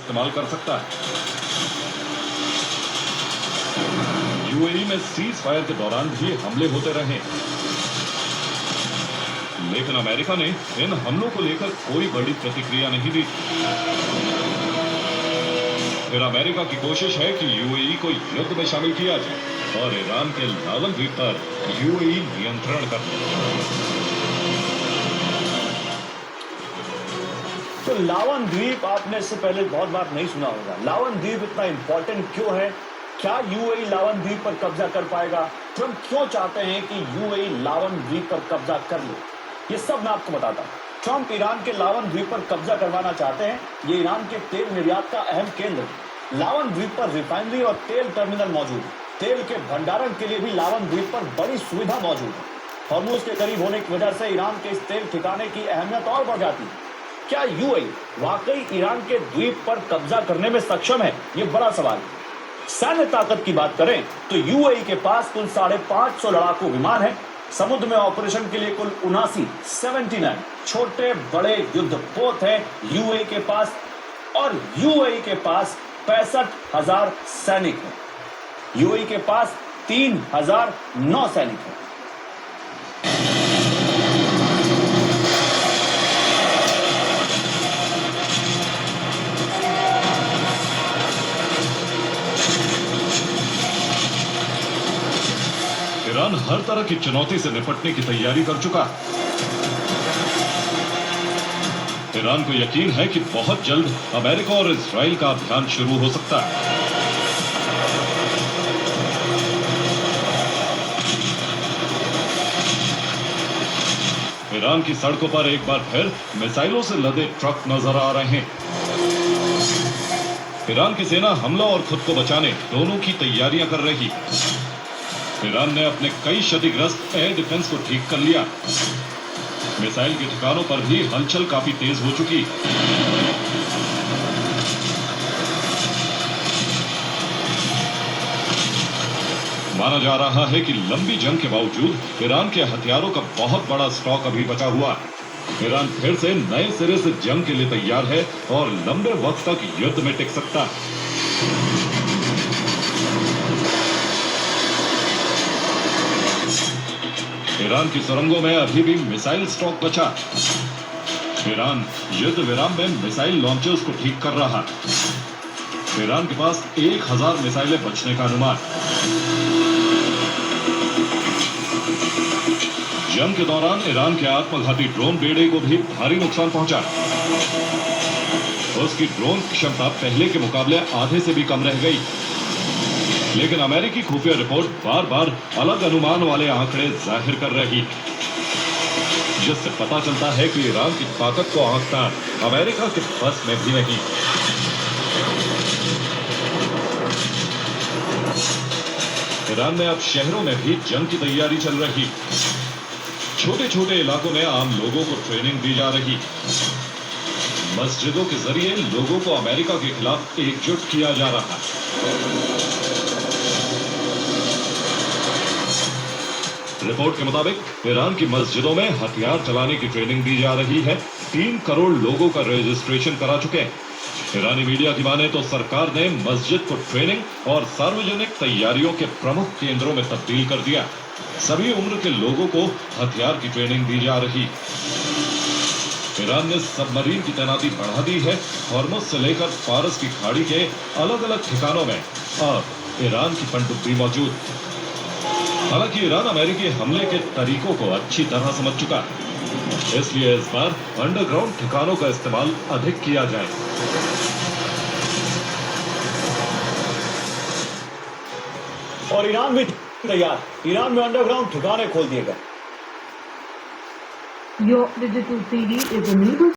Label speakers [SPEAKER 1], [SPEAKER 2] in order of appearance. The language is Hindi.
[SPEAKER 1] इस्तेमाल कर सकता है। यूएई में सीज फायर के दौरान भी हमले होते रहे, लेकिन अमेरिका ने इन हमलों को लेकर कोई बड़ी प्रतिक्रिया नहीं दी। फिर अमेरिका की कोशिश है कि यूएई को युद्ध में शामिल किया जाए और ईरान के लावन द्वीप पर यूएई नियंत्रण कर ले।
[SPEAKER 2] तो लावन द्वीप आपने इससे पहले बहुत बार नहीं सुना होगा। लावन द्वीप इतना इंपॉर्टेंट क्यों है? क्या यूएई लावन द्वीप पर कब्जा कर पाएगा? ट्रंप क्यों चाहते हैं कि यूएई लावन द्वीप पर कब्जा कर ले? ये सब मैं आपको बताता हूं। ट्रंप ईरान के लावन द्वीप पर कब्जा करवाना चाहते हैं। ये ईरान के तेल निर्यात का अहम केंद्र है। लावन द्वीप पर रिफाइनरी और तेल टर्मिनल मौजूद है। तेल के भंडारण के लिए भी लावन द्वीप पर बड़ी सुविधा मौजूद है। हॉर्मुज के करीब होने की वजह से ईरान के इस तेल ठिकाने की अहमियत और बढ़ जाती है। क्या यूएई वाकई ईरान के द्वीप पर कब्जा करने में सक्षम है? ये बड़ा सवाल है। सैन्य ताकत की बात करें तो यूएई के पास कुल 550 लड़ाकू विमान है। समुद्र में ऑपरेशन के लिए कुल 79 छोटे बड़े युद्धपोत हैं यूएई के पास, और यूएई के पास 65,000 सैनिक हैं। यूएई के पास 3,000 नौसैनिक हैं।
[SPEAKER 1] ईरान हर तरह की चुनौती से निपटने की तैयारी कर चुका है। ईरान को यकीन है कि बहुत जल्द अमेरिका और इजराइल का अभियान शुरू हो सकता है। ईरान की सड़कों पर एक बार फिर मिसाइलों से लदे ट्रक नजर आ रहे हैं। ईरान की सेना हमला और खुद को बचाने दोनों की तैयारियां कर रही है। ईरान ने अपने कई क्षतिग्रस्त एयर डिफेंस को ठीक कर लिया। मिसाइल के ठिकानों पर भी हलचल काफी तेज हो चुकी। माना जा रहा है कि लंबी जंग के बावजूद ईरान के हथियारों का बहुत बड़ा स्टॉक अभी बचा हुआ है। ईरान फिर से नए सिरे से जंग के लिए तैयार है और लंबे वक्त तक युद्ध में टिक सकता है। ईरान की सुरंगों में अभी भी मिसाइल स्टॉक बचा। ईरान युद्ध विराम में मिसाइल लॉन्चर्स को ठीक कर रहा है। ईरान के पास 1000 मिसाइलें बचने का अनुमान। जंग के दौरान ईरान के आत्मघाती ड्रोन बेड़े को भी भारी नुकसान पहुंचा। उसकी ड्रोन क्षमता पहले के मुकाबले आधे से भी कम रह गई। लेकिन अमेरिकी खुफिया रिपोर्ट बार बार अलग अनुमान वाले आंकड़े जाहिर कर रही, जिससे पता चलता है कि ईरान की ताकत को आंकना अमेरिका के बस में भी नहीं। ईरान में अब शहरों में भी जंग की तैयारी चल रही। छोटे छोटे इलाकों में आम लोगों को ट्रेनिंग दी जा रही। मस्जिदों के जरिए लोगों को अमेरिका के खिलाफ एकजुट किया जा रहा है। रिपोर्ट के मुताबिक ईरान की मस्जिदों में हथियार चलाने की ट्रेनिंग दी जा रही है। 3 करोड़ लोगों का रजिस्ट्रेशन करा चुके हैं। ईरानी मीडिया की माने तो सरकार ने मस्जिद को ट्रेनिंग और सार्वजनिक तैयारियों के प्रमुख केंद्रों में तब्दील कर दिया। सभी उम्र के लोगों को हथियार की ट्रेनिंग दी जा रही। ईरान ने सबमरीन की तैनाती बढ़ा दी है। हॉर्मुज से लेकर फारस की खाड़ी के अलग अलग ठिकानों में अब ईरान की पनडुब्बी मौजूद। हालांकि ईरान अमेरिकी हमले के तरीकों को अच्छी तरह समझ चुका है, इसलिए इस बार अंडरग्राउंड ठिकानों का इस्तेमाल अधिक किया जाए।
[SPEAKER 2] और ईरान भी तैयार। ईरान में अंडरग्राउंड ठिकाने खोल दिए गए।
[SPEAKER 3] Your digital CD is a needle